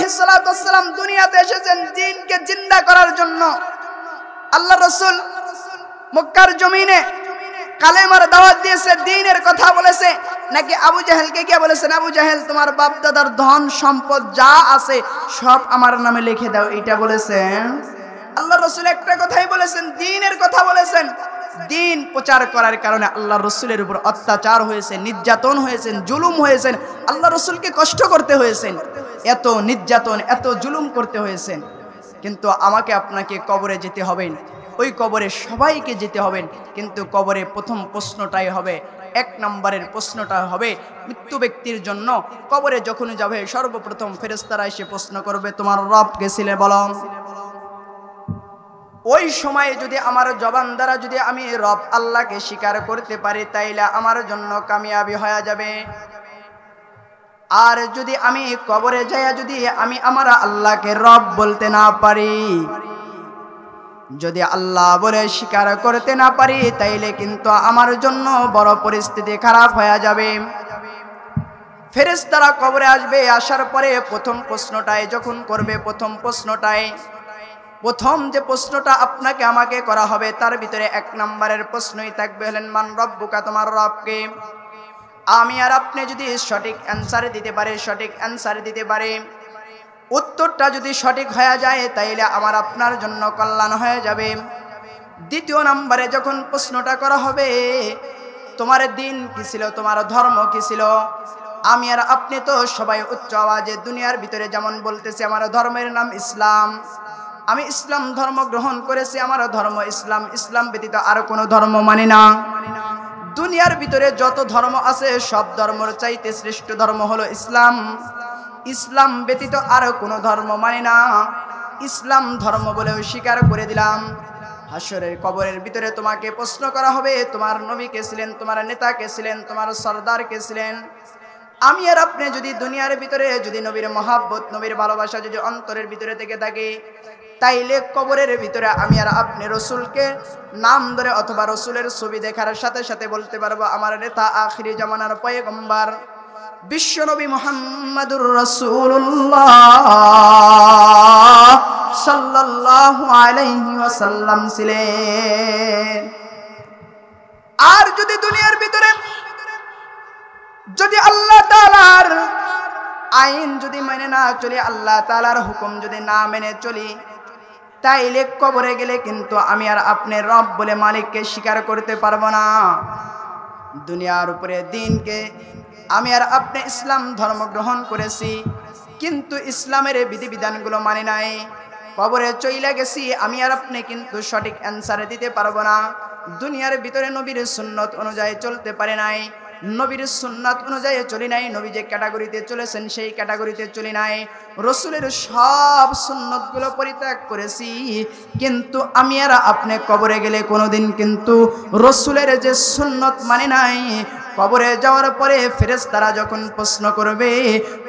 আলাইহিস সালাতু ওয়াস সালাম দুনিয়াতে এসেছেন দ্বীনকে জিন্দা করার জন্য। আল্লাহ রাসূল মক্কার জমিনে কালেমার দাওয়াত দিয়েছে, দ্বীনের কথা বলেছে, নাকি আবু জাহেলকে কে বলেছেন, আবু জাহেল তোমার বাপ দাদার ধন সম্পদ যা আছে সব আমার নামে লিখে দাও, এটা বলেছেন? আল্লাহ রাসূল একটা কথাই বলেছেন, দ্বীনের কথা বলেছেন। দ্বীন প্রচার করার কারণে আল্লাহ রাসূলের উপর অত্যাচার হয়েছে, নির্যাতন হয়েছে, জুলুম হয়েছে, আল্লাহ রাসূলকে কষ্ট করতে হয়েছে, এত নির্যাতন এত জুলুম করতে হয়েছে। কিন্তু আমাকে আপনাকে কবরে যেতে হবে, ওই কবরে সবাইকে যেতে হবে, কিন্তু কবরে প্রথম প্রশ্নটাই হবে, এক নম্বরের প্রশ্নটা হবে মৃত্যু ব্যক্তির জন্য। কবরে যখন যাবে সর্বপ্রথম ফেরেশতারা এসে প্রশ্ন করবে তোমার রব কে ছিলে বলো। ওই সময়ে যদি আমার জবান দ্বারা যদি আমি রব আল্লাহকে স্বীকার করতে পারি তাইলে আমার জন্য কামিয়াবি হয়ে যাবে। আর যদি আমি কবরে যাইয়া যদি আমি আমার আল্লাহকে রব বলতে না পারি, যদি আল্লাহ বলে স্বীকার করতে না পারি তাইলে কিন্তু আমার জন্য বড় পরিস্থিতি খারাপ হয়ে যাবে। ফেরেশতারা কবরে আসবে, আসার পরে প্রথম প্রশ্নটাই যখন করবে, প্রথম যে প্রশ্নটা আপনাকে আমাকে করা হবে তার ভিতরে এক নম্বরের প্রশ্নই থাকবে হলেন মান রব্বুকা, তোমার রবকে। আমি আর আপনি যদি সঠিক অ্যান্সার দিতে পারে, উত্তরটা যদি সঠিক হয়ে যায় তাইলে আমার আপনার জন্য কল্যাণ হয়ে যাবে। দ্বিতীয় নম্বরে যখন প্রশ্নটা করা হবে তোমার দিন কি ছিল, তোমার ধর্ম কি ছিল, আমি আর আপনি তো সবাই উচ্চ আওয়াজে দুনিয়ার ভিতরে যেমন বলতেছি আমার ধর্মের নাম ইসলাম, আমি ইসলাম ধর্ম গ্রহণ করেছি, আমার ধর্ম ইসলাম, ইসলাম ব্যতীত আর কোনো ধর্ম মানি না। দুনিয়ার ভিতরে যত ধর্ম আছে সব ধর্মের চাইতে শ্রেষ্ঠ ধর্ম হলো ইসলাম, ইসলাম ব্যতীত আর কোনো ধর্ম মানি না, ইসলাম ধর্ম বলেও স্বীকার করে দিলাম। হাসরের কবরের ভিতরে তোমাকে প্রশ্ন করা হবে তোমার নবী কে ছিলেন, তোমার নেতা কে ছিলেন, তোমার সরদার কে ছিলেন। আমি আর আপনি যদি দুনিয়ার ভিতরে যদি নবীর মহাব্বত নবীর ভালোবাসা যদি অন্তরের ভিতরে থেকে থাকে তাইলে কবরের ভিতরে আমি আর আপনি রসুলকে নাম ধরে অথবা রসুলের ছবি দেখার সাথে সাথে বলতে পারবো আমার নেতা আখিরি জামানার পয়গম্বর বিশ্বনবী মুহাম্মদুর রাসূলুল্লাহ সাল্লাল্লাহু আলাইহি ওয়াসাল্লাম ছিলেন। আর যদি দুনিয়ার ভিতরে যদি আল্লাহ তাআলার আইন যদি মেনে না চলি, আল্লাহ তাআলার হুকুম যদি না মেনে চলি তাইলে কবরে গেলে কিন্তু আমি আর আপনি রব বলে মালিককে স্বীকার করতে পারবো না। দুনিয়ার উপরে দিনকে আমি আর আপনি ইসলাম ধর্ম গ্রহণ করেছি কিন্তু ইসলামের বিধিবিধানগুলো মানি নাই, কবরে চইলা গেছি আমি আর আপনি কিন্তু সঠিক অ্যান্সার দিতে পারবো না। দুনিয়ার ভিতরে নবীর সুন্নত অনুযায়ী চলতে পারে নাই, নবীর সুন্নাত অনুযায়ী চলি নাই, নবী যে ক্যাটাগরিতে চলেছেন সেই ক্যাটাগরিতে চলি নাই, রসুলের সব সুন্নতগুলো পরিত্যাগ করেছি কিন্তু আমি আর আপনি কবরে গেলে কোনোদিন কিন্তু রসুলের যে সুন্নত মানি নাই। কবরে যাওয়ার পরে ফেরেশতারা যখন প্রশ্ন করবে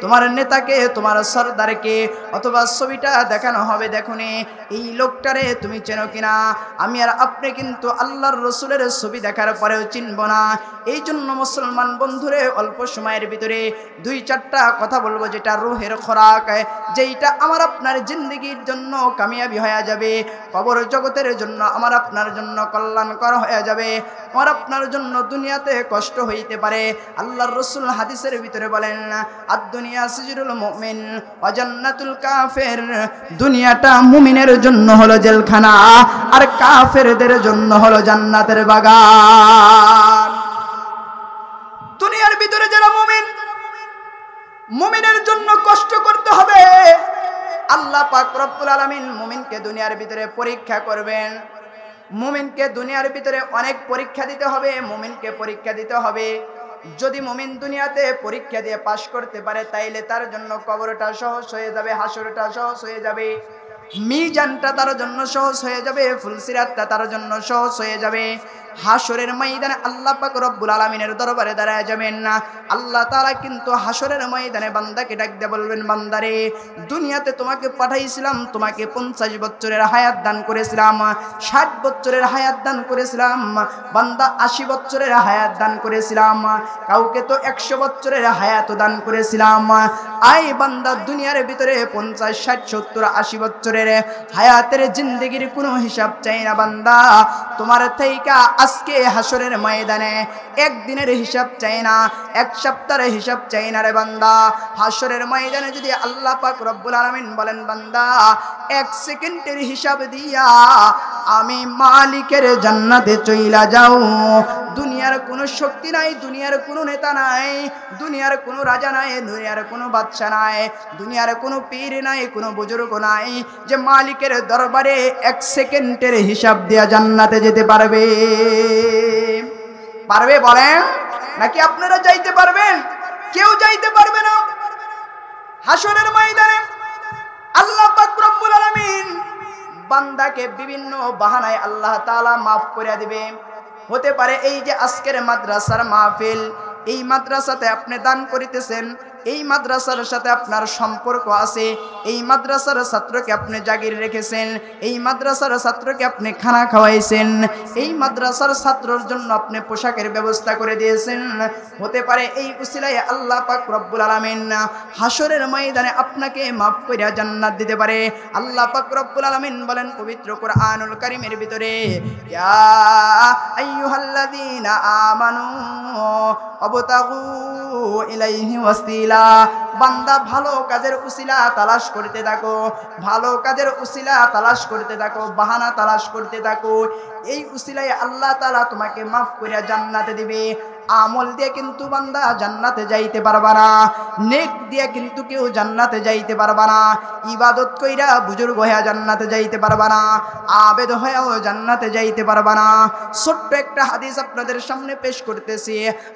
তোমার নেতাকে, তোমার সরদারকে, অথবা ছবিটা দেখানো হবে দেখুনি এই লোকটারে তুমি চেনো কিনা, আমি আর আপনি কিন্তু আল্লাহর রসুলের ছবি দেখার পরেও চিনব না। এই জন্য মুসলমান বন্ধুরে অল্প সময়ের ভিতরে দুই চারটা কথা বলবো যেটা রুহের খোরাক, যেইটা আমার আপনার জিন্দগির জন্য কামিয়াবি হয়ে যাবে, কবর জগতের জন্য আমার আপনার জন্য কল্যাণকর হয়ে যাবে, আমার আপনার জন্য দুনিয়াতে কষ্ট হইতে পারে। আল্লাহর রাসূল হাদিসের ভিতরে বলেন আদ-দুনিয়া সিজরুল মুমিন ওয়া জান্নাতুল কাফির, দুনিয়াটা মুমিনের জন্য হলো জেলখানা আর কাফেরদের জন্য হলো জান্নাতের বাগান। দুনিয়ার ভিতরে যারা মুমিন, মুমিনের জন্য কষ্ট করতে হবে। আল্লাহ পাক রব্বুল আলামিন মুমিনকে দুনিয়ার ভিতরে পরীক্ষা করবেন, মুমিনকে দুনিয়ার ভিতরে অনেক পরীক্ষা দিতে হবে, মুমিনকে পরীক্ষা দিতে হবে। যদি মুমিন দুনিয়াতে পরীক্ষা দিয়ে পাশ করতে পারে তাইলে তার জন্য কবরটা সহজ হয়ে যাবে, হাসরটা সহজ হয়ে যাবে, মিজানটা তার জন্য সহজ হয়ে যাবে, ফুলসিরাতটা তার জন্য সহজ হয়ে যাবে। হাসরের ময়দানে আল্লাহ পাক রব্বুল আলামিনের দরবারে দাঁড়ায় যাবেন না। আল্লাহ তাআলা কিন্তু হাসরের ময়দানে বান্দাকে ডাক দিয়ে বলবেন, বান্দারে দুনিয়াতে তোমাকে পাঠাইছিলাম, তোমাকে 50 বছরের হায়াত দান করেছিলাম, 60 বছরের হায়াত দান করেছিলাম, বান্দা 80 বছরের হায়াত দান করেছিলাম, কাউকে তো 100 বছরের হায়াত দান করেছিলাম। আই বান্দা দুনিয়ার ভিতরে 50, 60, 70, 80 বছরের হায়াতের জিন্দেগির কোনো হিসাব চাই না বান্দা। তোমার থেকে আজকে হাসরের ময়দানে একদিনের হিসাব চাই না, এক সপ্তাহের হিসাব চাই না রে বান্দা। হাসরের ময়দানে যদি আল্লাহ পাক রব্বুল আলামিন বলেন, বান্দা 1 সেকেন্ডের হিসাব দিয়া আমি মালিকের জান্নাতে চইলা যাও। দুনিয়ার কোনো শক্তি নাই, দুনিয়ার কোনো নেতা নাই, দুনিয়ার কোনো রাজা নাই, দুনিয়ার কোনো বাদশা নাই, দুনিয়ার কোনো পীর নাই, কোনো বুজুর্গ নাই যে মালিকের দরবারে 1 সেকেন্ডের হিসাব দিয়া জান্নাতে যেতে পারবে। পারবে বলেন? নাকি আপনারা যাইতে পারবেন? কেউ যাইতে পারবে না। হাসরের ময়দানে আল্লাহ পাক রব্বুল আলামিন বান্দাকে বিভিন্ন বাহানায় আল্লাহ তাআলা মাফ করে দিবে। হতে পারে এই যে আজকের মাদ্রাসার মাহফিল, এই মাদ্রাসাতে আপনি দান করিতেছেন, এই মাদ্রাসার সাথে আপনার সম্পর্ক আছে, এই মাদ্রাসার ছাত্রকে আপনি জাগির রেখেছেন, এই মাদ্রাসার ছাত্রকে আপনি খানা খাওয়াইছেন, এই মাদ্রাসার ছাত্রর জন্য আপনি পোশাকের ব্যবস্থা করে দিয়েছেন। হতে পারে এই উসিলায় আল্লাহ পাক রব্বুল আলামিন হাসরের ময়দানে আপনাকে মাফ করে জান্নাত দিতে পারে। আল্লাহ পাক রব্বুল আলামিন বলেন পবিত্র কোরআনুল কারীমের ভিতরে, ইয়া আইয়ুহাল্লাযীনা আমানু আবতাগু ইলাইহি ওয়াসিলা। বান্দা ভালো কাজের উসিলা তালাশ করতে থাকো, ভালো কাজের উসিলা তালাশ করতে থাকো, বাহানা তালাশ করতে থাকো। এই উসিলায় আল্লাহ তাআলা তোমাকে মাফ করে জান্নাতে দিবে। আমল দিয়ে কিন্তু বান্দা জান্নাতে যাইতে পারবা না, নেক দিয়ে কিন্তু কেউ জান্নাতে যাইতে পারবা না, ইবাদত কইরা বুজুর্গ হয়ে জান্নাতে যাইতে পারবা না, আবেদ হয়েও জান্নাতে যাইতে পারবা না। ছোট্ট একটা হাদিস আপনাদের সামনে পেশ করতেছি।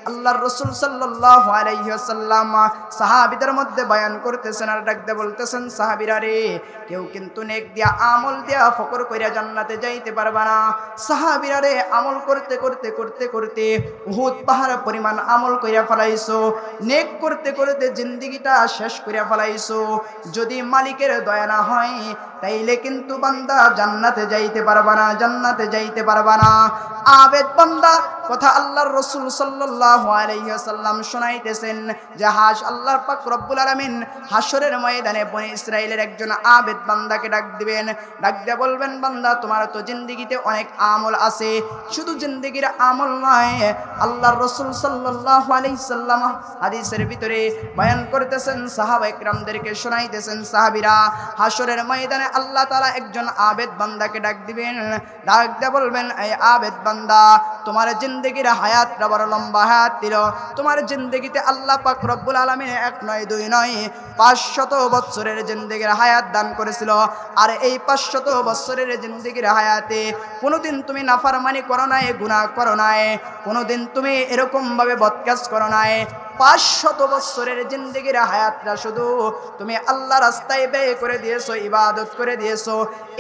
আল্লাহর রাসূল সাল্লাল্লাহু আলাইহি ওয়াসাল্লাম সাহাবীদের মধ্যে বয়ান করতেছেন আর ডাকতে বলতেছেন, সাহাবীরা রে, কেউ কিন্তু নেক দিয়া আমল দিয়া ফকর কইরা জান্নাতে যাইতে পারবা না। সাহাবীরা রে, আমল করতে করতে করতে করতে উহুদ পাহাড় পরিমাণ আমল কইরা ফেলাইছো, নেক করতে করতে জিন্দেগিটা শেষ কইরা ফেলাইছো। যদি মালিকের দয়া না হয় তাইলে কিন্তু বান্দা জান্নাতে যাইতে পারবা না, জান্নাতে যাইতে পারবা না। আবেদ বান্দা কথা আল্লাহর রাসূল সাল্লাল্লাহু আলাইহি ওয়াসাল্লাম শোনাইতেছেন যে আল্লাহর পাক রব্বুল আলামিন হাসরের ময়দানে বনি ইসরাইলের একজন আবেদ বান্দাকে ডাক দিবেন, ডাক দিয়ে বলবেন, বান্দা তোমার তো জিন্দেগিতে অনেক আমল আছে, শুধু জিন্দেগির আমল নয়, আল্লাহর রাসূল সাল্লাল্লাহু আলাইহি সাল্লাম হাদিসের ভিতরে বয়ান করতেছেন, সাহাবায়ে কেরামদেরকে শোনাইতেছেন, সাহাবীরা হাসরের ময়দানে আল্লাহ তাআলা একজন আবেদ বান্দাকে ডাক দিবেন, ডাক দিয়ে বলবেন, এই আবেদ বান্দা তোমার জিন্দেগির হায়াতটা বড় লম্বা হায়াত দিল, তোমার জিন্দেগিতে আল্লাহ পাক রব্বুল আলামিন 1 নয় 2 নয় 500 বছরের জিন্দেগির হায়াত দান করেছিল। আর এই 500 বছরের জিন্দেগির হায়াতে কোনোদিন তুমি নাফরমানি করো নাই, গুনাহ করো নাই, কোনোদিন তুমি এরকম ভাবে বদকাজ করো নাই। 500 বছরের জিন্দেগির হায়াতটা শুধু তুমি আল্লাহ রাস্তায় ব্যয় করে দিয়েছো, ইবাদত করে দিয়েছো।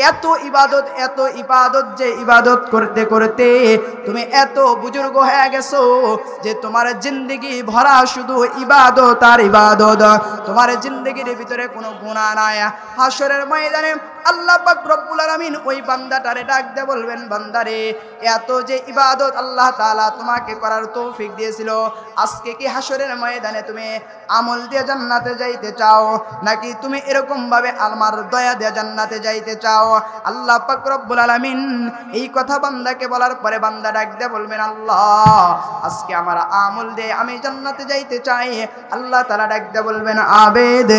এত ইবাদত যে ইবাদত করতে করতে তুমি এত বুজুর্গ হয়ে গেছো যে তোমার জিন্দেগি ভরা শুধু ইবাদত আর ইবাদত, তোমার জিন্দেগির ভিতরে কোনো গুনাহ নাই। হাসরের ময়দানে আল্লাহ পাক রব্বুল আলামিন ওই বান্দাটারে ডাক দিয়ে বলবেন, বান্দারে এত যে ইবাদত আল্লাহ তাআলা তোমাকে করার তৌফিক দিয়েছিল, আজকে কি হাসরের ময়দানে তুমি আমল দিয়ে জান্নাতে যাইতে চাও, নাকি তুমি এরকম ভাবে আমার দয়া দিয়ে জান্নাতে যাইতে চাও? আল্লাহ পাক রব্বুল আলামিন এই কথা বান্দাকে বলার পরে বান্দা ডাক দিয়ে বলবেন, আল্লাহ আজকে আমার আমল দিয়ে আমি জান্নাতে যাইতে চাই। আল্লাহ তাআলা ডাক দিয়ে বলবেন, আবেদ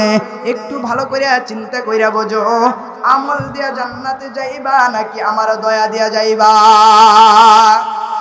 একটু ভালো করে চিন্তা কইরা বোঝো, আমল দিয়া জান্নাতে যাইবা নাকি আমার দয়া দিয়া যাইবা?